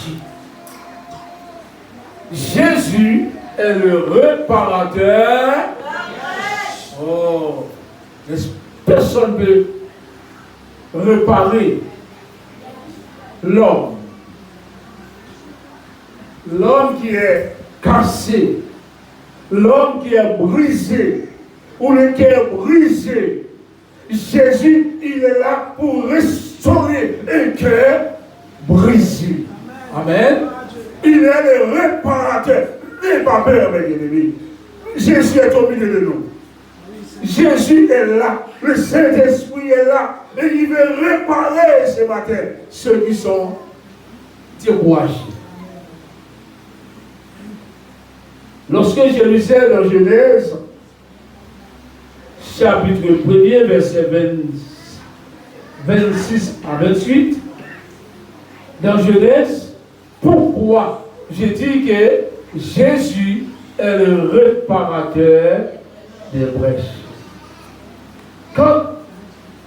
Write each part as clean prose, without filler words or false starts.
Bréchis. Jésus est le réparateur. Oh, personne ne peut réparer l'homme. L'homme qui est cassé, l'homme qui est brisé, ou le cœur brisé. Jésus, il est là pour restaurer un cœur brisé. Amen. Il est le réparateur. N'ayez pas peur, mes bien-aimés. Jésus est au milieu de nous. Jésus est là. Le Saint-Esprit est là. Et il veut réparer ce matin ceux qui sont découragés. Lorsque je lisais dans Genèse, chapitre 1er, verset 26 à 28, dans Genèse, pourquoi j'ai dit que Jésus est le réparateur des brèches. Quand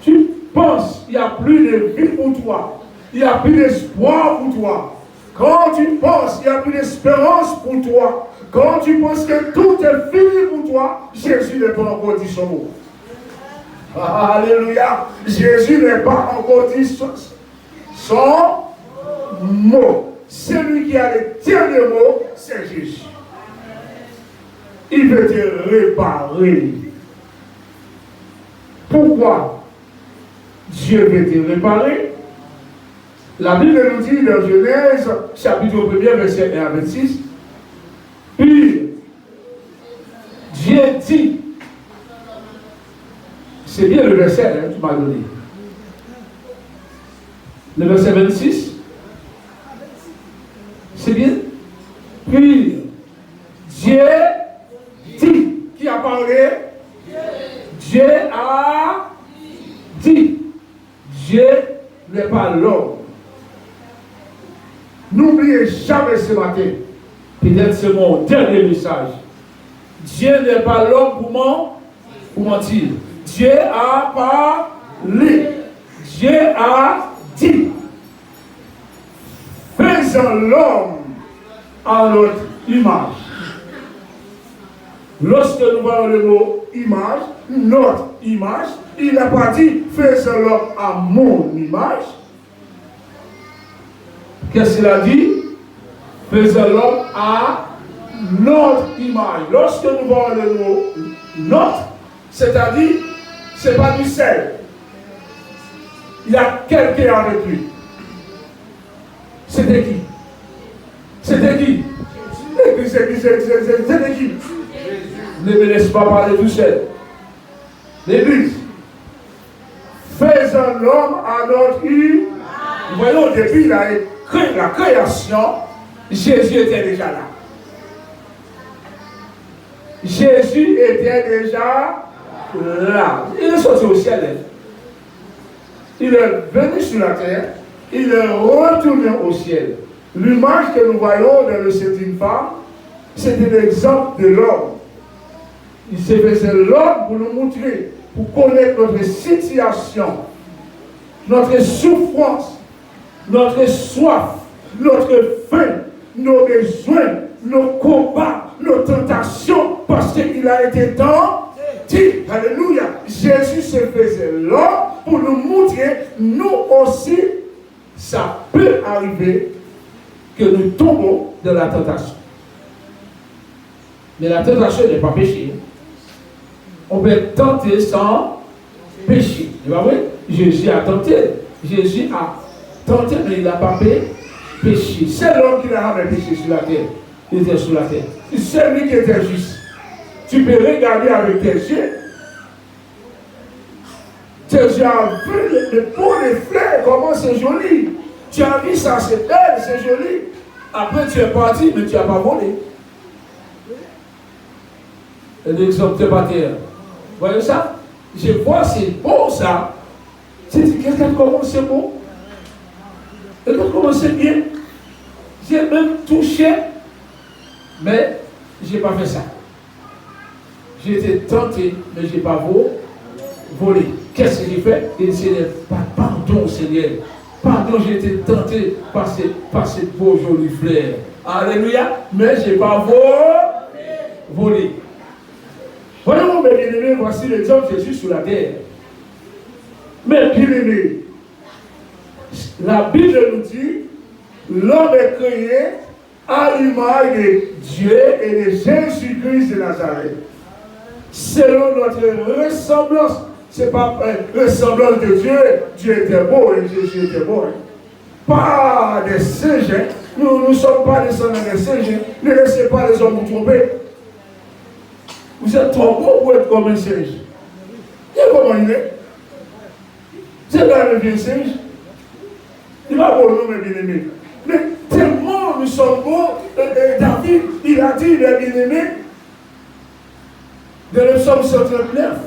tu penses qu'il n'y a plus de vie pour toi, il n'y a plus d'espoir pour toi, quand tu penses qu'il n'y a plus d'espérance pour toi, quand tu penses que tout est fini pour toi, Jésus n'est pas encore dit son mot. Alléluia. Jésus n'est pas encore dit son mot. Celui qui a le dernier mot, c'est Jésus. Il veut te réparer. Pourquoi Dieu veut te réparer? La Bible nous dit dans Genèse, chapitre 1er, verset 1 à 26, puis Dieu dit, c'est bien le verset que tu m'as donné. Le verset 26, c'est bien. Puis Dieu dit, qui a parlé? Dieu a dit. Dieu n'est pas l'homme. N'oubliez jamais ce matin, peut-être c'est mon dernier message. Dieu n'est pas l'homme pour mentir. Dieu a parlé. Dieu a dit. Faisons l'homme à notre image. Lorsque nous voyons le mot image, notre image, il n'a pas dit faisons l'homme à mon image. Qu'est-ce qu'il a dit? Faisons l'homme à notre image. Lorsque nous voyons le mot notre, c'est-à-dire, ce n'est pas du seul. Il y a quelqu'un avec lui. C'était qui? C'était qui? C'était qui? Ne me laisse pas parler tout seul. L'Église. Faisons l'homme à notre image. Voyons, depuis la création, Jésus était déjà là. Jésus était déjà là. Il est sorti au ciel. Il est venu sur la terre. Il est retourné au ciel. L'image que nous voyons dans le septième femme, c'était l'exemple de l'homme. Il s'est fait l'homme pour nous montrer, pour connaître notre situation, notre souffrance, notre soif, notre faim, nos besoins, nos combats, nos tentations, parce qu'il a été tenté. Alléluia. Jésus se faisait l'homme pour nous montrer, nous aussi, ça peut arriver que nous tombons dans la tentation. Mais la tentation n'est pas péché. On peut tenter sans péché. C'est pas vrai? Jésus a tenté. Jésus a tenté, mais il n'a pas péché. C'est l'homme qui n'a jamais péché sur la terre. Il était sur la terre. C'est lui qui était juste. Tu peux regarder avec tes yeux. Tes yeux ont vu le beau des fleurs, comment c'est joli. Tu as vu ça, c'est belle, c'est joli. Après tu es parti, mais tu n'as pas volé. L'exemple de pas terre. Vous voyez ça? Je vois, c'est beau ça. C'est dit, quelqu'un comment c'est beau? Regarde comment c'est bien. J'ai même touché, mais je n'ai pas fait ça. J'ai été tenté, mais je n'ai pas volé. Qu'est-ce que j'ai fait? Il dit, Seigneur, pardon, Seigneur. Pardon, j'ai été tenté par cette beau jolie fleur. Alléluia. Mais je n'ai pas volé. Voyez-vous, mes bien-aimés, voici l'exemple de Jésus sur la terre. Mes bien-aimés, la Bible nous dit, l'homme est créé à l'image de Dieu et de Jésus-Christ de Nazareth. Selon notre ressemblance, ce n'est pas ressemblance de Dieu. Dieu était beau et Jésus était beau. Pas des singes. Nous ne sommes pas descendants des singes. Ne laissez pas les hommes vous tromper. Vous êtes trop beau pour être comme un singe. Et comment il est? C'est là le vieux singe. Il va beau nous, mes bien-aimés. Mais tellement nous sommes beaux, David, il a dit, mes bien-aimés, dans le psaume 139,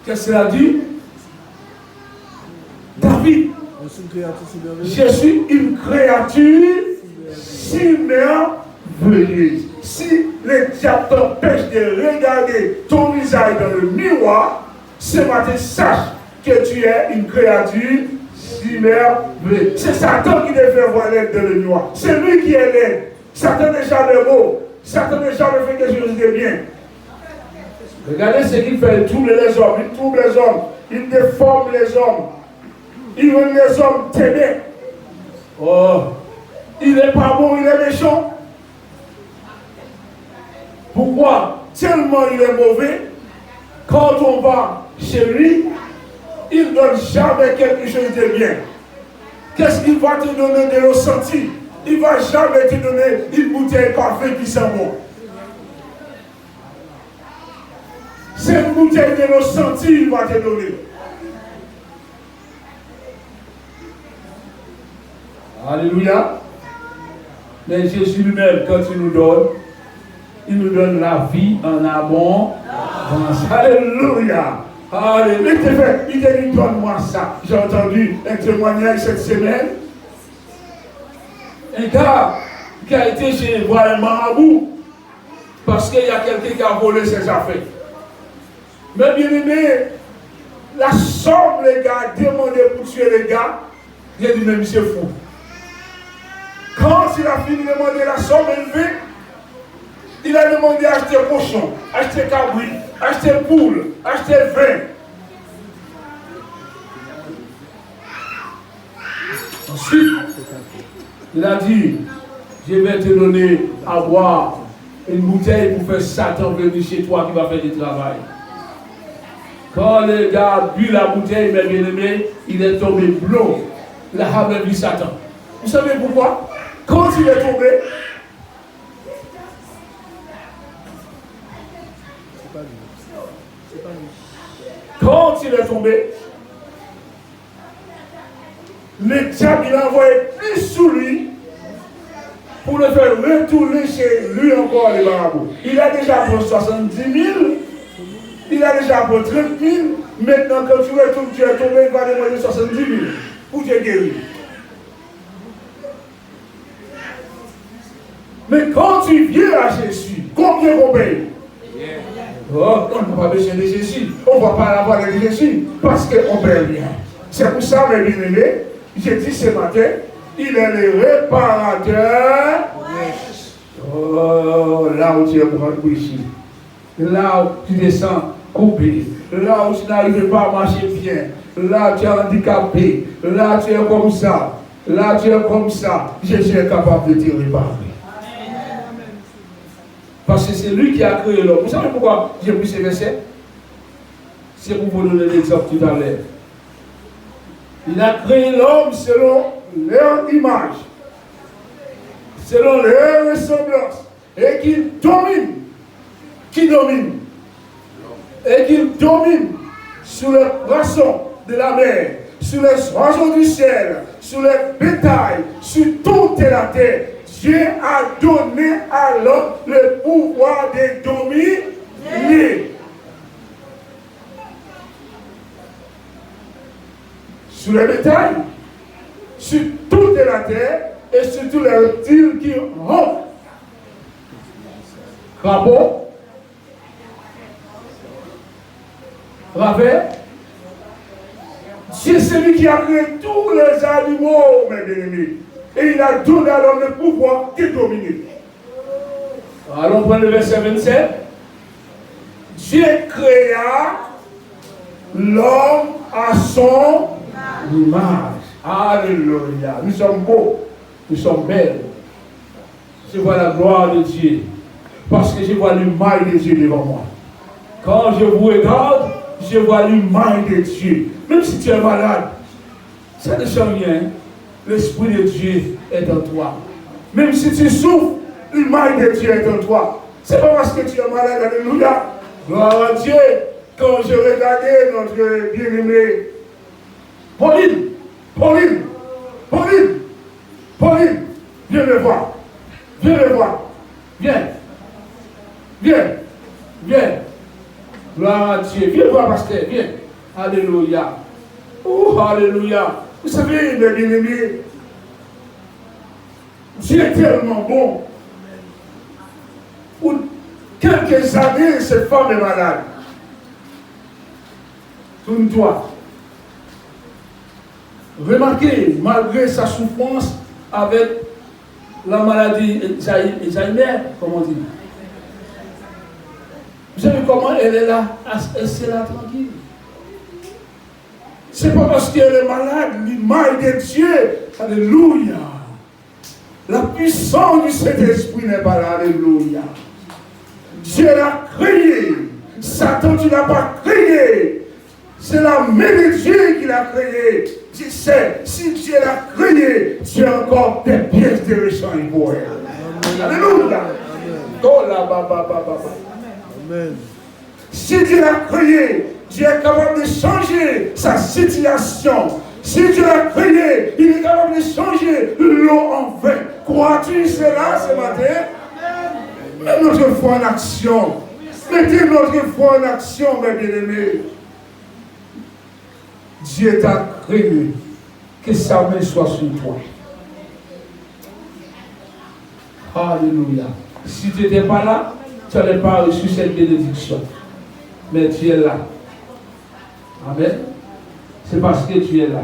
qu'est-ce qu'il a dit? David, je suis une créature si merveilleuse. Si le diable t'empêche de regarder ton visage dans le miroir, ce matin, sache que tu es une créature si merveilleuse. C'est Satan qui te fait voir l'aide dans le miroir. C'est lui qui est l'aide. Satan n'est jamais beau. Satan n'est jamais fait quelque chose de bien. Regardez ce qu'il fait. Il trouble les hommes. Il trouble les hommes. Il déforme les hommes. Il rend les hommes ténèbres. Oh, il n'est pas bon, il est méchant. Pourquoi? Tellement il est mauvais, quand on va chez lui, il ne donne jamais quelque chose de bien. Qu'est-ce qu'il va te donner de ressenti? Il ne va jamais te donner une bouteille de café qui sent bon. C'est une bouteille de ressenti qu'il va te donner. Alléluia. Mais Jésus lui-même, quand il nous donne la vie en abondance. Alléluia. Alléluia. Il te dit, donne-moi ça. J'ai entendu un témoignage cette semaine. Un gars qui a été chez voir un marabout parce qu'il y a quelqu'un qui a volé ses affaires. Mais bien aimé, la somme, les gars, demandé pour tuer les gars, il a dit, mais monsieur fou. Quand il a fini de demander la somme élevée, il a demandé acheter cochon, acheter cabri, acheter poule, acheter vin. Ensuite, il a dit, je vais te donner à boire une bouteille pour faire Satan venir chez toi qui va faire du travail. Quand le gars a bu la bouteille, mes bien-aimés, il est tombé blond. Il a vu Satan. Vous savez pourquoi? Quand il est tombé, le diable il a envoyé plus sous lui pour le faire retourner chez lui encore les marabouts. Il a déjà pris 70 000, il a déjà pris 30 000, maintenant quand tu retournes, tu es tombé, il va demander 70 000 pour te guérir. Mais quand tu viens à Jésus, combien on paye? Oh, on n'a pas besoin de Jésus. On ne va pas l'avoir de Jésus parce qu'on paye rien. C'est pour ça, mes bien-aimés, j'ai dit ce matin, il est le réparateur. Oh, là où tu es bouché, là où tu descends coupé, là où tu n'arrives pas à marcher bien, là tu es handicapé, là tu es comme ça, là tu es comme ça, Jésus est capable de te réparer. Parce que c'est lui qui a créé l'homme. Vous savez pourquoi j'ai pris ces versets? C'est pour vous donner l'exemple tout à l'heure. Il a créé l'homme selon leur image, selon leur ressemblance, et qu'il domine. Qui domine? Et qu'il domine sur les poissons de la mer, sur les oiseaux du ciel, sur les bétails, sur toute la terre. Dieu a donné à l'homme le pouvoir de dominer. Sur les bétails, sur toute la terre et sur tous les reptiles qui rampent. Crapaud, ravet, Dieu, c'est lui qui a créé tous les animaux, mes bien-aimés. Et il a donné à l'homme le pouvoir de dominer. Allons prendre le verset 27. Dieu créa l'homme à son image. Alléluia. Nous sommes beaux, nous sommes belles. Je vois la gloire de Dieu. Parce que je vois l'image de Dieu devant moi. Quand je vous regarde, je vois l'image de Dieu. Même si tu es malade, ça ne change rien. L'Esprit de Dieu est en toi. Même si tu souffres, l'image de Dieu est en toi. Ce n'est pas parce que tu es malade, alléluia. Gloire à Dieu. Quand je regardais notre bien-aimé Pauline, viens me voir. Viens. Gloire à Dieu. Viens voir, pasteur, viens. Alléluia. Oh, alléluia. Vous savez, mes bien-aimés, Dieu est tellement bon. Pour quelques années, cette femme est malade. Tourne-toi. Remarquez, malgré sa souffrance avec la maladie Alzheimer, comme on dit. Vous savez comment elle est là? Elle est là tranquille. C'est pas parce qu'elle est malade, l'image de Dieu. Alléluia. La puissance du Saint-Esprit n'est pas là. Alléluia. Dieu l'a créé. Satan, tu ne l'as pas créé. C'est la main de Dieu qui l'a créé. Tu sais, si Dieu l'a créé, tu as encore des pièces de rechange pour elle. Alléluia. Oh là, Amen. Si Dieu l'a créé, Dieu est capable de changer sa situation. Si Dieu l'a créé, il est capable de changer l'eau en vin. Crois-tu cela ce matin? Mets notre foi en action. Mettez notre foi en action, mes bien-aimés. Dieu t'a créé. Que sa main soit sur toi. Alléluia. Si tu n'étais pas là, tu n'allais pas reçu cette bénédiction. Mais tu es là. Amen. C'est parce que tu es là.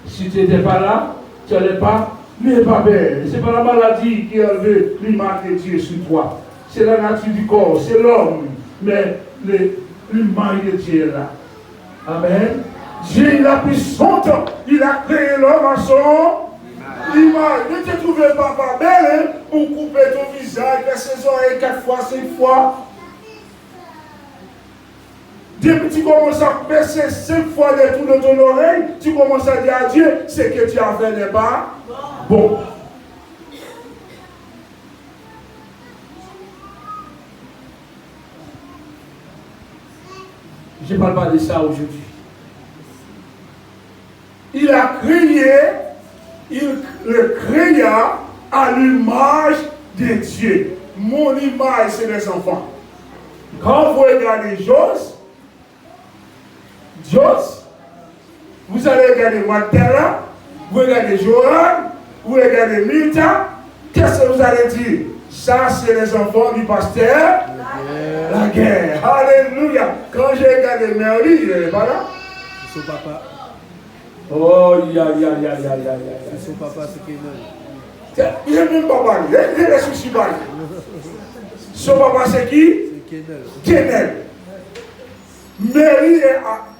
Si tu n'étais pas là, tu n'allais pas. Mais pas belle. Ce n'est pas la maladie qui a enlevé l'image de Dieu sur toi. C'est la nature du corps, c'est l'homme. Mais l'image de Dieu est là. Amen. Dieu, il a pris son temps. Il a créé l'homme à son image. Ne te trouvez pas belle pour couper ton visage, faire ses oreilles 4 fois, 5 fois. Depuis que tu commences à percer 5 fois les trous de ton oreille, tu commences à dire à Dieu, ce que tu as fait n'est pas bon. Je ne parle pas de ça aujourd'hui. Il a créé, il le créa à l'image de Dieu. Mon image, c'est les enfants. Quand vous regardez Jos, vous allez regarder Matella, vous regardez Johan, vous regardez Milta, qu'est-ce que vous allez dire? Ça, c'est les enfants du pasteur. La guerre. Alléluia. Quand j'ai regardé Merly, il n'est pas là. Son papa. Oh, ya. Son papa, c'est Kenan. Il n'est même pas parlé. Il est souci parlé. Son papa, c'est qui? C'est Kenan. Merly est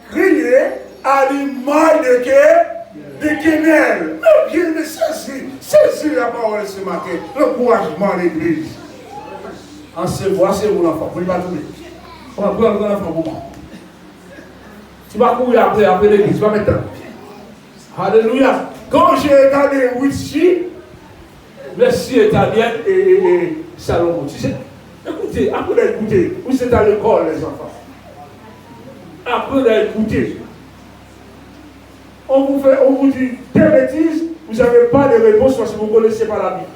créé à l'image de Kenan. Mais bien, c'est la parole ce matin. L'encouragement à l'église. En se voit, c'est mon enfant. Vous ne pouvez pas trouver. On va prendre un enfant pour moi. Tu vas courir après l'église. Tu vas mettre. Alléluia. Quand j'ai regardé Witchy, merci Italienne et Salomon. Tu sais, écoutez, après d'écouter, vous êtes à l'école, les enfants. Après d'écouter, on vous dit des bêtises, vous n'avez pas de réponse parce que vous ne connaissez pas la Bible.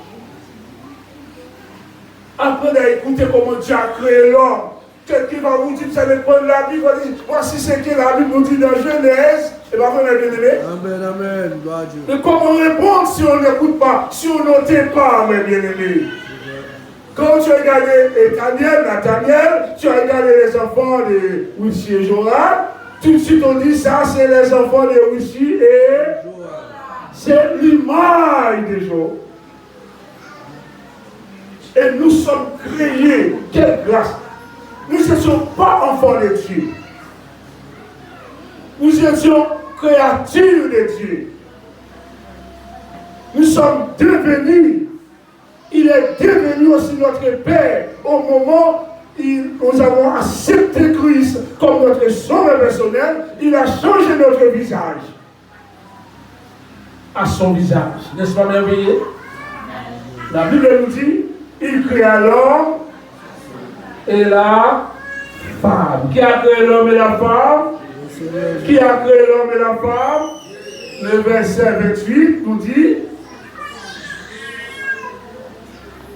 Après d'écouter comment Dieu a créé l'homme, quelqu'un va vous dire, vous allez prendre la Bible, va dire, voici ce que la Bible nous dit dans Genèse, et bien vous bien aimé. Amen, gloire à Dieu. Mais comment répondre si on n'écoute pas, si on n'entend pas, mes bien-aimés? Quand tu as regardé Nathaniel, tu as regardé les enfants de Witchy et Joran, Tout de suite on dit ça, c'est les enfants de Russie et c'est l'image de Job. Et nous sommes créés, quelle grâce. Nous ne sommes pas enfants de Dieu. Nous étions créatures de Dieu. Nous sommes devenus, il est devenu aussi notre Père au moment où nous avons accepté Christ comme notre sauveur personnel. Il a changé notre visage à son visage. N'est-ce pas merveilleux? La Bible nous dit, il créa l'homme et la femme. Qui a créé l'homme et la femme? Qui a créé l'homme et la femme? Le verset 28 nous dit,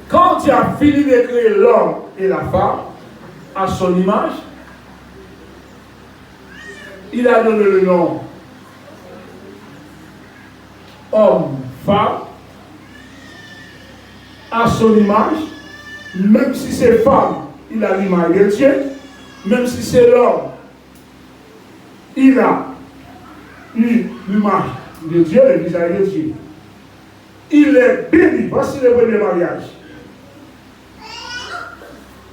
quand tu as fini de créer l'homme et la femme à son image, il a donné le nom homme, femme, à son image, même si c'est femme, il a l'image de Dieu, même si c'est l'homme, il a eu l'image de Dieu, le visage de Dieu. Il est béni. Voici le premier mariage.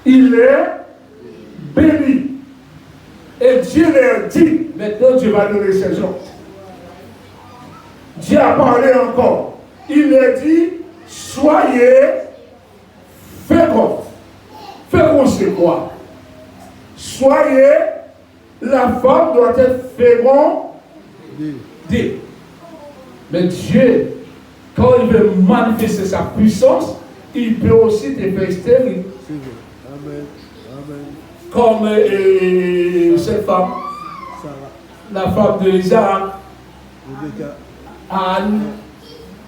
Il est béni. Et Dieu leur dit, maintenant Dieu va donner ses ordres. Dieu a parlé encore. Il leur dit, soyez féconds. Féconds c'est quoi? Soyez, la femme doit être fécondée. Mais Dieu, quand il veut manifester sa puissance, il peut aussi te faire stérile. Amen. Amen. Comme cette femme, la femme de Isaac, Anne.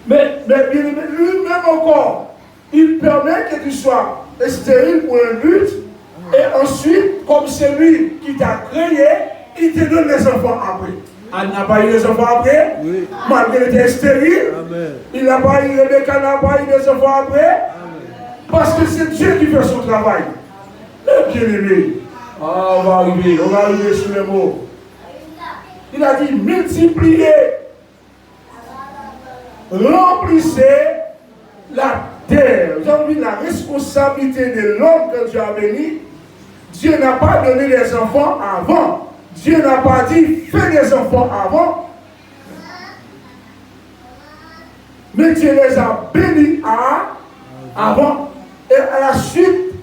Mais lui-même encore, il permet que tu sois stérile pour un but, et ensuite, comme c'est lui qui t'a créé, il te donne les enfants après. Anne n'a pas eu les enfants après, oui. Malgré qu'elle était stérile. Amen. Il n'a pas eu, Rebecca n'a pas eu les enfants après. Amen. Parce que c'est Dieu qui fait son travail. Le bien-aimé. On va arriver sur les mots. Il a dit multipliez, remplissez la terre. J'ai envie de la responsabilité de l'homme que Dieu a béni. Dieu n'a pas donné les enfants avant. Dieu n'a pas dit fais des enfants avant. Mais Dieu les a bénis avant. Et à la suite,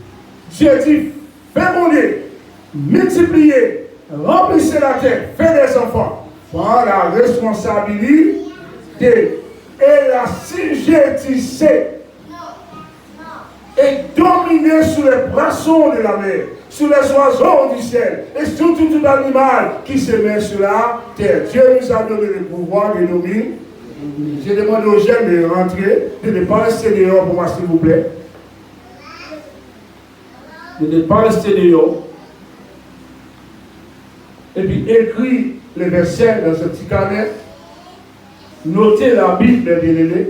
Dieu dit fécondez, multipliez, remplissez la terre, faites des enfants. Prends la responsabilité et la sujettissez et dominez sur les poissons de la mer, sur les oiseaux du ciel et sur tout animal qui se met sur la terre. Dieu nous a donné le pouvoir de dominer. Je demande aux jeunes de rentrer, de ne pas rester dehors pour moi, s'il vous plaît. De ne pas rester dehors. Et puis écris les versets dans ce petit carnet. Notez la Bible, mes bien-aimés.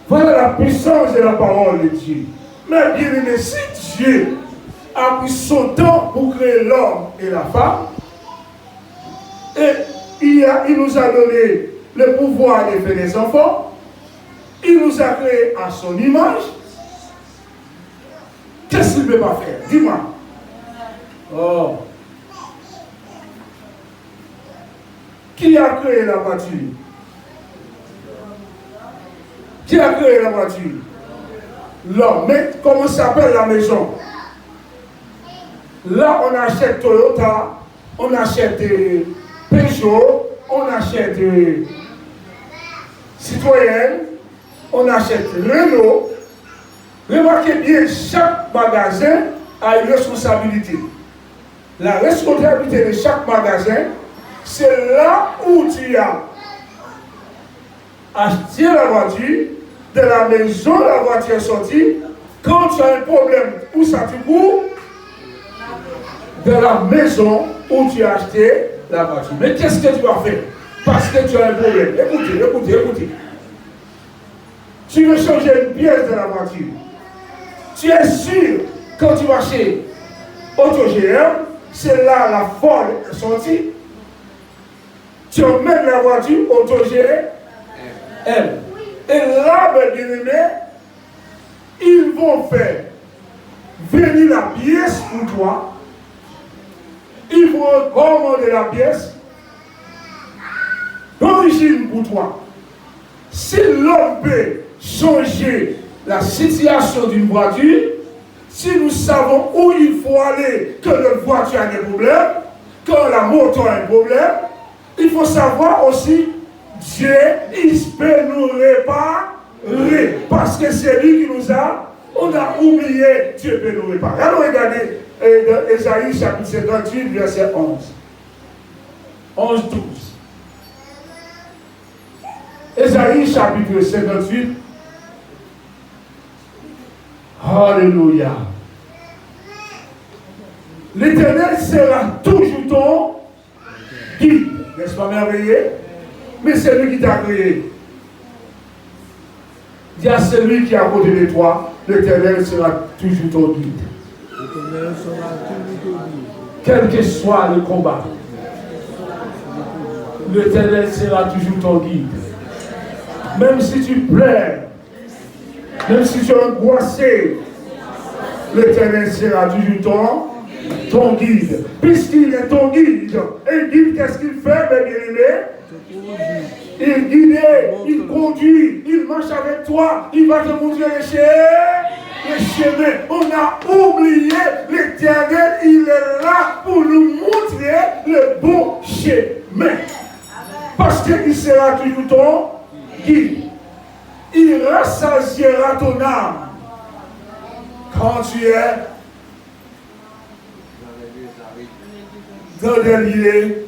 Voilà la puissance de la parole de Dieu. Mais bien-aimés, si Dieu a pris son temps pour créer l'homme et la femme, et il nous a donné le pouvoir de faire des enfants, il nous a créé à son image, qu'est-ce qu'il ne peut pas faire? Dis-moi. Oh. Qui a créé la voiture? Qui a créé la voiture? L'homme. Mais comment s'appelle la maison? Là, on achète Toyota, on achète Peugeot, on achète Citroën, on achète Renault. Remarquez bien, chaque magasin a une responsabilité. La responsabilité de chaque magasin, c'est là où tu as acheté la voiture, de la maison la voiture est sortie. Quand tu as un problème, où ça te court? De la maison où tu as acheté la voiture. Mais qu'est-ce que tu vas faire? Parce que tu as un problème. Écoutez. Tu veux changer une pièce de la voiture. Tu es sûr Quand tu vas chez AutoGM, c'est là la Ford est sortie. Tu emmènes la voiture AutoGM. Et là, mes bien-aimés, ils vont faire venir la pièce pour toi. Ils vont commander la pièce d'origine pour toi. Si l'homme peut changer la situation d'une voiture, si nous savons où il faut aller, que notre voiture a des problèmes, que la moto a un problème, il faut savoir aussi, Dieu, il peut nous réparer. Parce que c'est lui qui nous a, on a oublié, Dieu peut nous réparer. Alors regardez, dans Ésaïe chapitre 58, verset 11. 11, 12. Ésaïe chapitre 58. Alléluia. L'Éternel sera toujours ton guide. N'est-ce pas merveilleux? Mais c'est lui qui t'a créé. Dis à celui qui est à côté de toi, l'Éternel sera toujours ton guide. L'Éternel sera toujours ton guide. Quel que soit le combat, l'Éternel sera toujours ton guide. Même si tu pleures, même si tu es angoissé, l'Éternel sera toujours ton guide. Puisqu'il est ton guide, et guide, qu'est-ce qu'il fait, mes bien-aimés? Il guide, il conduit, il marche avec toi, il va te montrer les chemins. On a oublié l'Éternel, il est là pour nous montrer le bon chemin. Parce qu'il sera toujours ton guide. Il rassasiera ton âme quand tu es dans des lieux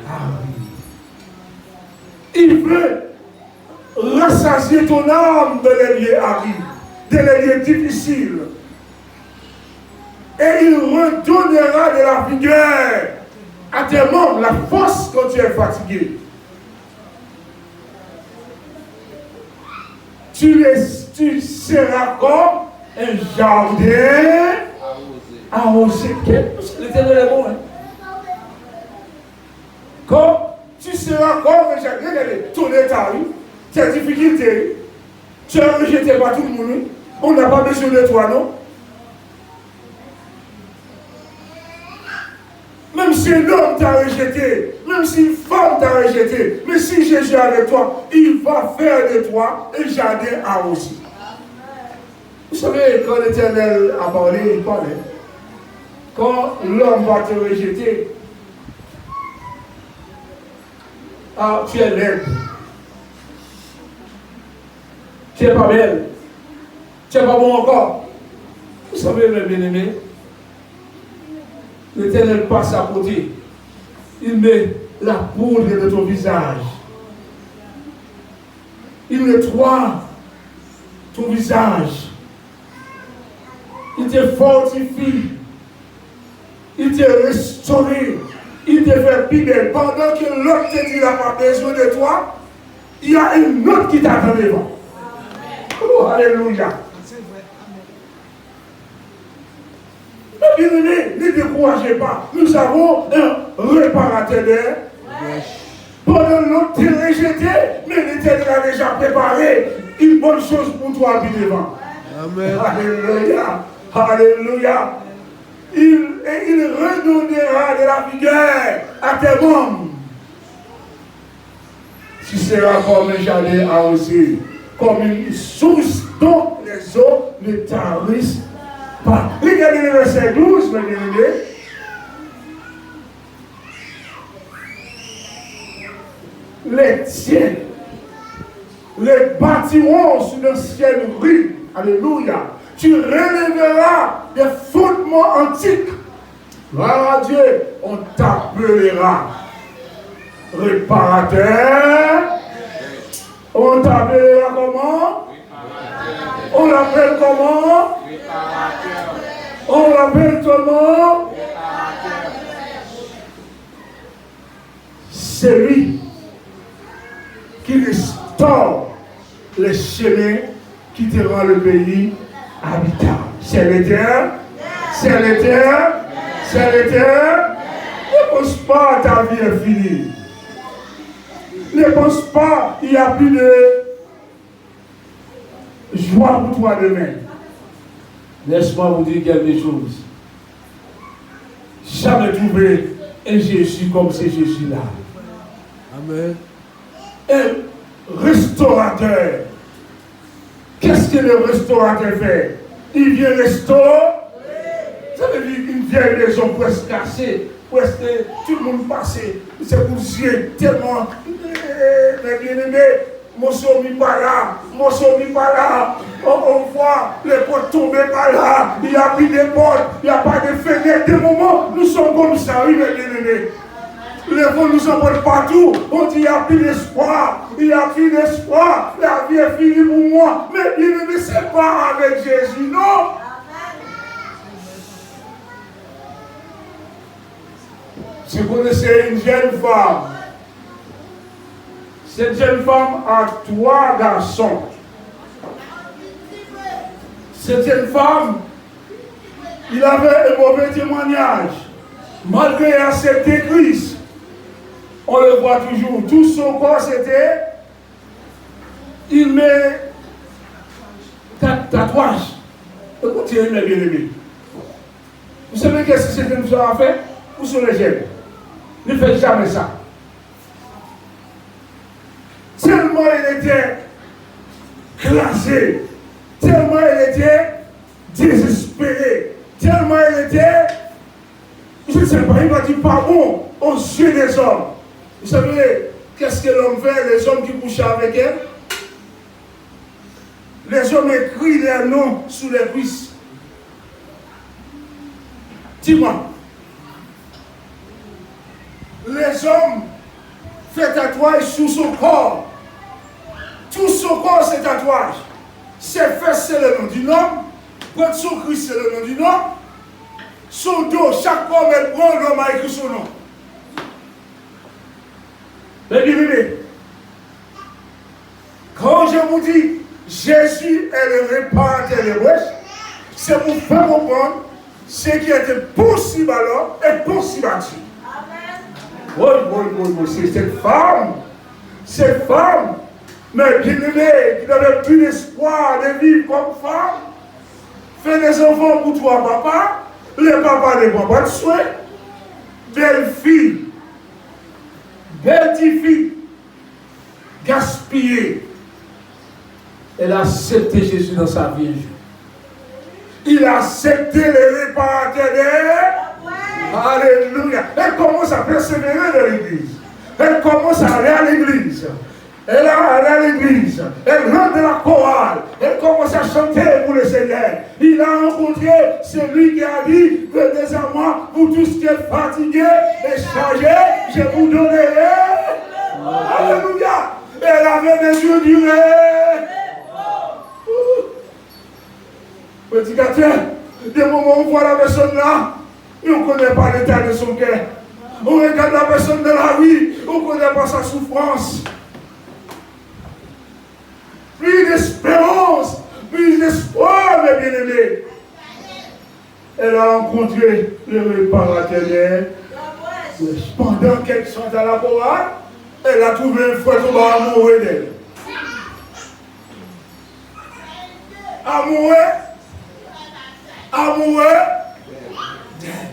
arides. Il veut rassasier ton âme dans les lieux arides, dans les lieux difficiles. Et il redonnera de la vigueur à tes membres, la force quand tu es fatigué. Tu seras comme un jardin arrosé. L'Éternel est bon, hein? Comme tu seras comme un jardin. Regardez, ton état, tes difficultés, tu es rejeté par tout le monde. On n'a pas besoin de toi, non? Même si un homme t'a rejeté, même si une femme t'a rejeté, mais si Jésus est avec toi, il va faire de toi un jardin arrosé. Vous savez, quand l'Éternel a parlé, il parlait. Quand l'homme va te rejeter, tu es laide. Tu n'es pas belle. Tu n'es pas bon encore. Vous savez, mes bien-aimés, l'Éternel passe à côté. Il met la poudre de ton visage. Il nettoie ton visage. Il te fortifie. Il te restaure. Il te fait plus belle. Pendant que l'autre te dit qu'il n'a pas besoin de toi, il y a un autre qui t'attend devant. Oh, alléluia. Bien-aimés, ne découragez pas. Nous avons un réparateur d'air. Pendant l'autre t'es rejeté, mais l'Éternel a déjà préparé une bonne chose pour toi puis devant. Amen. Alléluia. Alléluia. Il redonnera de la vigueur à tes membres. Tu seras comme un jardin arrosé, comme une source dont les eaux ne tarissent pas. Regardez le verset 12, mes bien-aimés. Les tiens les bâtiront sur le ciel rude. Alléluia. Tu relèveras des fondements antiques. Gloire à Dieu. On t'appellera réparateur. On t'appellera comment? On l'appelle comment? On l'appelle comment? C'est lui qui restaure les chemins qui te rend le pays habitable. C'est l'Éternel. C'est l'éternel. C'est l'éternel. Ne pense pas ta vie est finie. Ne pense pas il n'y a plus de joie pour toi demain. Laisse-moi vous dire quelque chose. Jamais trouvé un Jésus comme ce Jésus-là. Amen. Un restaurateur. Qu'est-ce que le restaurateur fait? Il vient restaurer. Ça veut dire une vieille maison presque cassée, presque tout le monde passé. C'est pour Dieu tellement. Mais bien aimé, mon somme pas là, mon somme pas là. On voit les portes tomber par là. Il n'y a plus de portes, il n'y a pas de fenêtres. Des moments, nous sommes comme ça, oui, mes bien aimés. Les vents nous envoient partout. On dit il n'y a plus d'espoir. Il n'y a plus d'espoir. La vie est finie pour moi. Mais bien aimé, ce n'est pas avec Jésus, non. Je connaissais une jeune femme. Cette jeune femme a 3 garçons. Cette jeune femme, il avait un mauvais témoignage. Malgré cette église, on le voit toujours. Tout son corps, c'était, il met tatouage. Écoutez, mes bien-aimés. Vous savez qu'est-ce que cette jeune femme a fait? Où sont les jeunes? Ne faites jamais ça. Tellement il était classé, tellement il était désespéré, tellement il était, je ne sais pas, il m'a dit pas bon aux yeux des hommes. Vous savez, qu'est-ce que l'homme fait, les hommes qui couchent avec elle? Les hommes écrivent leurs noms sous les cuisses. Dis-moi. Les hommes font tatouage sur son corps. Tout son corps, c'est tatouage. Ses fesses, c'est le nom du nom. Quand son Christ, c'est le nom du nom. Son dos, chaque homme, elle prend, l'homme a écrit son nom. Mais bien aimé, quand je vous dis Jésus est le réparateur des brèches, c'est pour faire comprendre ce qui était possible alors est possible à Dieu. Oui, c'est cette femme, mais bien aimée, qui n'avait plus d'espoir de vivre comme femme, fait des enfants pour toi, papa, les papas ne vont pas de soin, belle fille, belle petite fille, gaspillée. Elle a accepté Jésus dans sa vie un jour. Il a accepté le réparateur des... Alléluia. Elle commence à persévérer dans l'église. Elle commence à aller à l'église. Elle allait à l'église. Elle rentre dans la chorale. Elle commence à chanter pour le Seigneur. Il a rencontré celui qui a dit, venez à moi, vous tous qui êtes fatigués et chargés, je vous donnerai. Alléluia. Elle avait des yeux durés. Petit gâteau, des moments où on voit la personne là, et on ne connaît pas l'état de son cœur. On regarde la personne de la rue, on ne connaît pas sa souffrance. Plus d'espérance, plus d'espoir, mes bien-aimés. Elle a rencontré le réparateur. Pendant qu'elle chante à la chorale, elle a trouvé un frère qui va amoureux d'elle. Amoureux d'elle.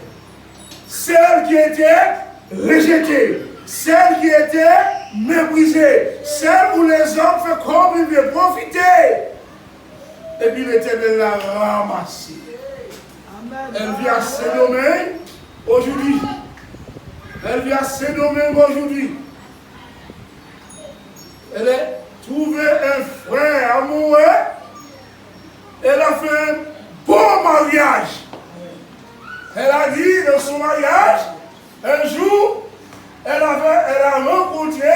Celle qui était rejetée, celle qui était méprisée, celle où les hommes font comme ils veulent profiter. Et puis l'Éternel l'a ramassée. Elle vit à ce domaine aujourd'hui. Elle vit à ce domaine aujourd'hui. Elle a trouvé un frère amoureux. Elle a fait un beau mariage. Elle a dit dans son mariage, un jour, elle a rencontré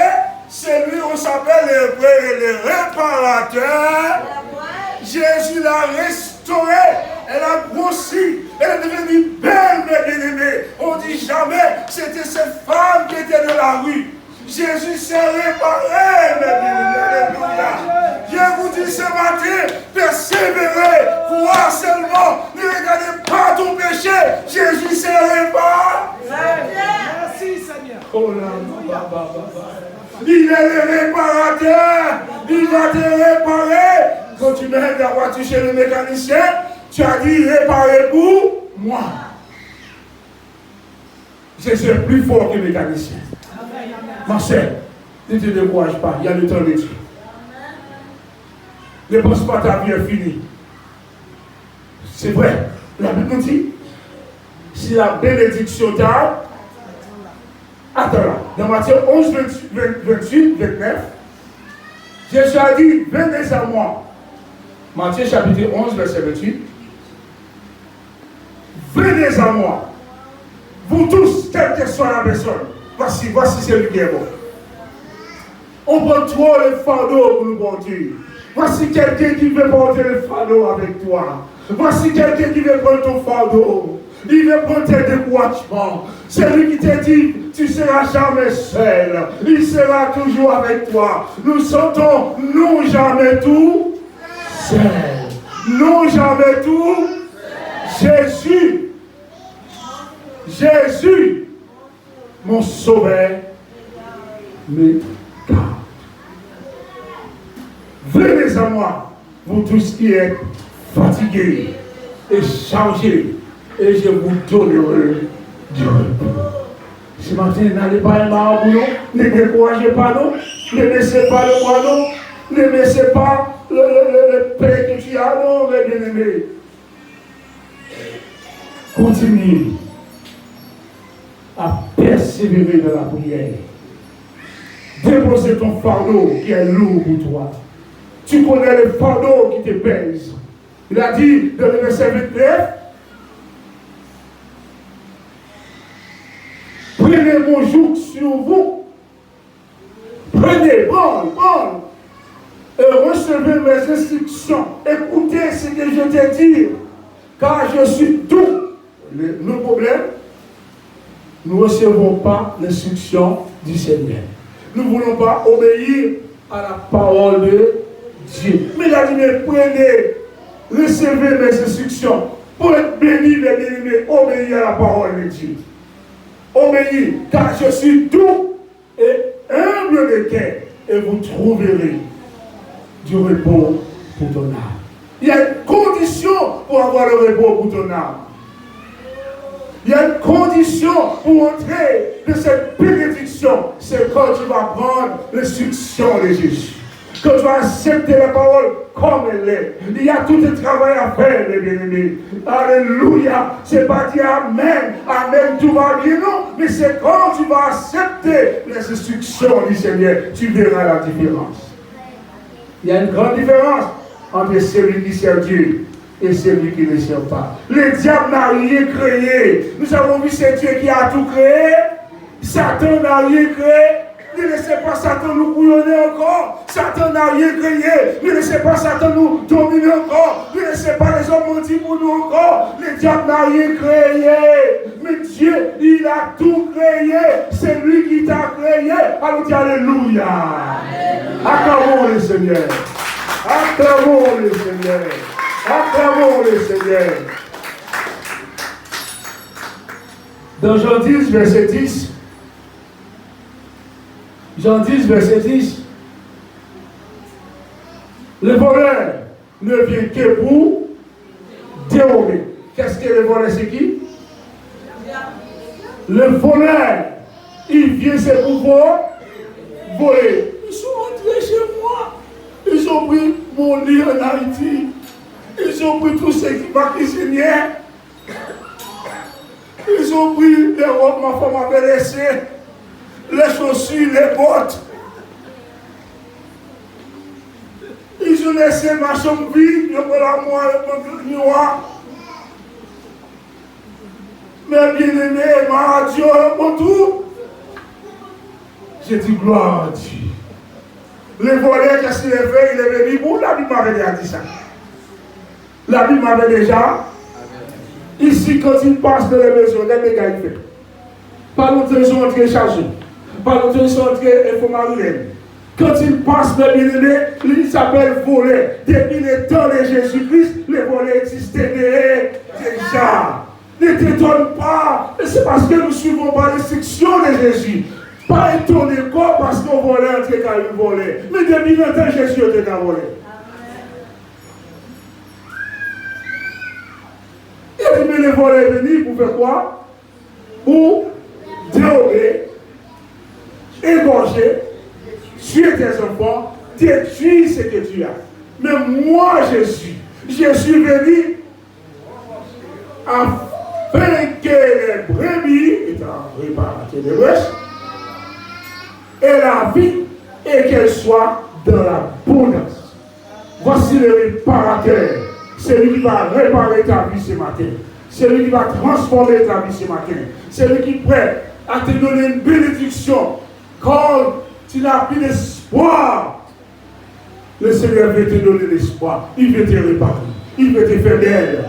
celui qu'on s'appelle le réparateur. Jésus l'a restauré. Elle a grossi. Elle est devenue belle, mes bien-aimés. On ne dit jamais, c'était cette femme qui était de la rue. Jésus s'est réparé, mes bien-aimés. Je vous dis ce matin, persévérez, croyez seulement, ne regardez pas ton péché, Jésus s'est réparé. Merci Seigneur. Oh là, il est le réparateur. Il va te réparer. Quand tu mets la voiture chez le mécanicien, tu as dit réparer pour moi. Jésus est plus fort que le mécanicien. Ma soeur, ne te décourage pas, il y a le temps de Dieu. Ne pense pas ta vie est finie. C'est vrai, la Bible nous dit, si la bénédiction t'a, attends là, dans Matthieu 11, 28, 29, Jésus a dit, venez à moi. Matthieu chapitre 11, verset 28. Venez à moi. Vous tous, quelle que soit la personne. Voici celui qui est bon. On prend trop le fardeau pour nous porter. Voici quelqu'un qui veut porter le fardeau avec toi. Voici quelqu'un qui veut prendre ton fardeau. Il veut prendre tes découragements. C'est lui qui te dit, tu ne seras jamais seul. Il sera toujours avec toi. Nous sentons, non jamais tout seul. Non jamais tout. Jésus, mon sauveur, me garde. Venez à moi, vous tous qui êtes fatigués et chargés, et je vous donnerai du repos. Ce matin, n'allez pas à boulot, ne découragez pas, non, ne laissez pas le moi, non, ne laissez pas le paix que tu as, non, mes bien-aimés. Continue à persévérer dans la prière. Déposez ton fardeau qui est lourd pour toi. Tu connais le fardeau qui te pèse. Il a dit dans le verset 29, prenez mon joug sur vous. Prenez, bon, et recevez mes instructions. Écoutez ce que je te dis, car je suis doux. Le problème, nous ne recevons pas l'instruction du Seigneur. Nous ne voulons pas obéir à la parole de Dieu. Mais il a dit, mais prenez, recevez mes instructions pour être béni, mes bien-aimés, obéir à la parole de Dieu. Obéir, car je suis doux et humble de cœur, et vous trouverez du repos pour ton âme. Il y a une condition pour avoir le repos pour ton âme. Il y a une condition pour entrer de cette bénédiction. C'est quand tu vas prendre l'instruction de Jésus. Quand tu vas accepter la parole comme elle est. Il y a tout un travail à faire, mes bien-aimés. Alléluia. C'est pas dire Amen. Amen, tout va bien, non. Mais c'est quand tu vas accepter les instructions du Seigneur, tu verras la différence. Il y a une grande différence entre celui qui sert Dieu et celui qui ne sert pas. Le diable n'a rien créé. Nous avons vu c'est Dieu qui a tout créé. Satan n'a rien créé. Ne laissez pas Satan nous couillonner encore. Satan n'a rien créé. Ne laissez pas Satan nous dominer encore. Ne laissez pas les hommes mentir pour nous encore. Le diable n'a rien créé. Mais Dieu, il a tout créé. C'est lui qui t'a créé. Alors dis Alléluia. Acclamons le Seigneur. Acclamons le Seigneur. Acclamons le Seigneur. Dans Jean 10, verset 10, Jean 10, verset 10, le voleur ne vient que pour dérober. Qu'est-ce que le voleur, c'est qui? Le voleur, il vient, c'est pour voler. Ils sont entrés chez moi. Ils ont pris mon lit en Haïti. Ils ont pris tout ce qui m'a cuisiné. Ils ont pris les robes, ma femme avait laissé, les chaussures, les bottes. Ils ont laissé ma chambre vide, ils ont pris la moi, le miroir. Mes bien-aimés, ma radio, mon tout. J'ai dit gloire à Dieu. Le voleur, qu'est-ce qu'il a fait? Il est venu pour la Bible m'avait déjà dit ça. La Bible m'avait déjà. Ici, quand il passe dans les maisons, les dégâts il fait. Pas longtemps, ils sont entrés chargés. Pas longtemps, ils sont entrés informariens. Quand il passe dans les bien-aimés, il s'appelle voler. Depuis le temps de Jésus-Christ, les volets existaient déjà. Ne t'étonne pas. C'est parce que nous suivons pas l'instruction de Jésus. Pas étonné quoi parce qu'on volait entre cas il volait. Mais depuis longtemps, Jésus était à voler. Il a dit, mais les volets venus pour faire quoi? Pour dérober, égorger, tuer tes enfants, détruire ce que tu as. Mais moi, je suis venu afin que les brebis, étant réparées de reste, et la vie, et qu'elle soit dans l'abondance. Voici le réparateur, celui qui va réparer ta vie ce matin, celui qui va transformer ta vie ce matin, celui qui est prêt à te donner une bénédiction quand tu n'as plus d'espoir. Le Seigneur veut te donner l'espoir, il veut te réparer, il veut te faire belle,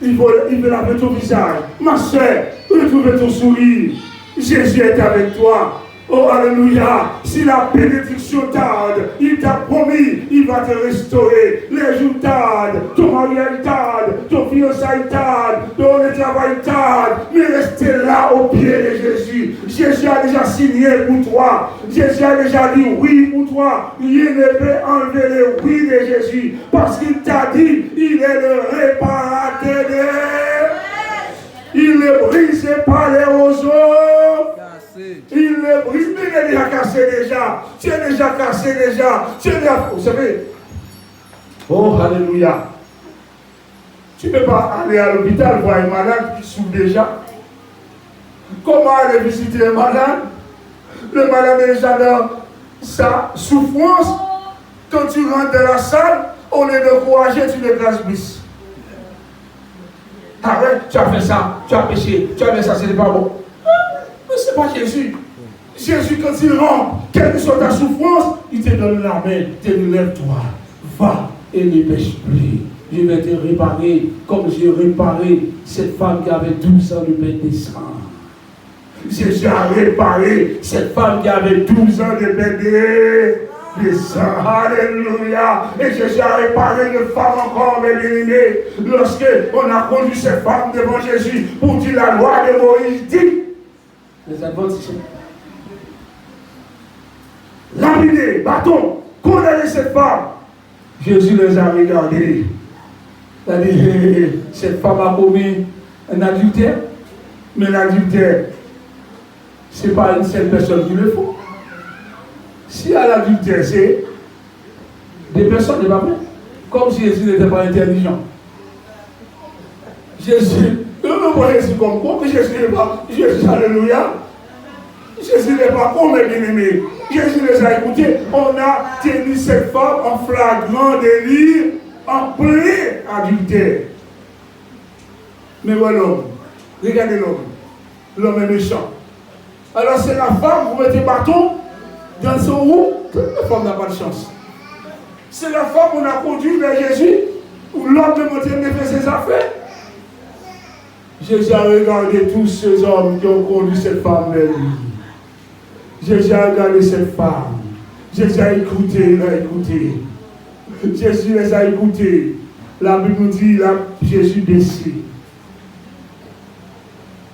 il veut laver ton visage. Ma soeur, retrouve ton sourire, Jésus est avec toi. Oh, alléluia. Si la bénédiction tarde, il t'a promis, il va te restaurer. Les jours tardent, ton mariage tarde, ton fiançailles tarde, ton travail tarde. Mais restez là au pied de Jésus. Jésus a déjà signé pour toi. Jésus a déjà dit oui pour toi. Rien ne peut enlever le oui de Jésus. Parce qu'il t'a dit, il est le réparateur il ne brise pas les roseaux. Il ne brise, mais il est déjà cassé déjà. Tu es déjà cassé déjà. Tu es déjà, vous savez. Oh, alléluia. Tu ne peux pas aller à l'hôpital voir un malade qui souffre déjà. Comment aller visiter un malade? Le malade est déjà dans sa souffrance. Quand tu rentres dans la salle, au lieu de courager, tu le glaces bis. Ah ouais, tu as fait ça, tu as péché, tu as fait ça, ce n'est pas bon. Mais ce n'est pas Jésus. Jésus, quand il rentre, quelle que soit ta souffrance, il te donne la main, il te dit, lève-toi, va et ne pêche plus. Je vais te réparer comme j'ai réparé cette femme qui avait 12 ans de perte de sang. Jésus a réparé cette femme qui avait 12 ans de perte de sang. Alléluia. Et Jésus a réparé une femme encore, mes bien-aimés. Lorsque on a conduit cette femme devant Jésus pour dire la loi de Moïse dit, les adventistes, lapidé, bâton, condamné cette femme. Jésus les a regardés. Il a dit, cette femme a commis un adultère, mais l'adultère, ce n'est pas une seule personne qui le fait. Si à l'adultère, c'est des personnes, pas vrai. Comme si Jésus n'était pas intelligent. Jésus, ne voyez Jésus comme quoi, mais Jésus n'est pas, Jésus, alléluia. Jésus n'est pas con, mes bien-aimés. Jésus les a écoutés. On a tenu cette femme en flagrant délit, en plein adultère. Mais voilà l'homme. Regardez l'homme. L'homme est méchant. Alors c'est la femme, vous mettez bâton dans son roue, la femme n'a pas de chance. C'est la femme qu'on a conduit vers Jésus, où l'homme de montagne fait ses affaires. Jésus a regardé tous ces hommes qui ont conduit cette femme vers lui. Jésus a regardé cette femme. Jésus a écouté, il a écouté. Jésus les a écoutés. La Bible nous dit, là, Jésus décide.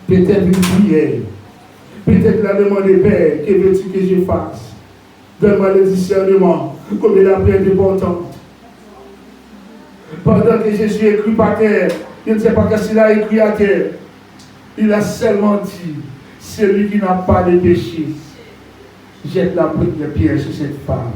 Peut-être une prière. Peut-être la demande de Père, que veux-tu que je fasse? Donne-moi le discernement, comme la prière est importante. Pendant que Jésus écrit par terre, je ne sais pas qu'est-ce qu'il a écrit à terre. Il a seulement dit, celui qui n'a pas de péché, jette la première pierre sur cette femme.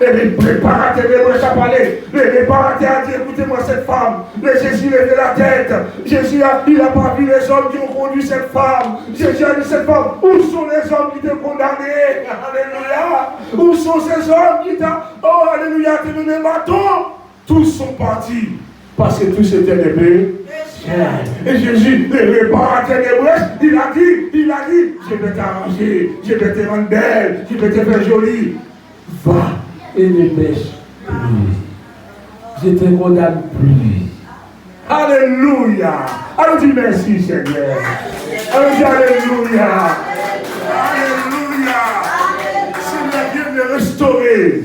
Et le préparateur de moi à parler. Le préparateur a dit, écoutez-moi cette femme. Le Jésus levait la tête. Jésus il n'a pas vu les hommes qui ont conduit cette femme. Jésus a dit cette femme, où sont les hommes qui t'ont condamné? Alléluia. Où sont ces hommes qui t'ont, oh alléluia, te donné le bâton? Tous sont partis. Parce que tous étaient des pécheurs. Et Jésus, le réparateur des brèches, il a dit, je vais t'arranger, je vais te rendre belle, je vais te faire jolie. Va et ne pêche plus. Je te condamne plus. Alléluia. Allons dire merci Seigneur. Allons dire alléluia. Alléluia. Seigneur, viens me restaurer.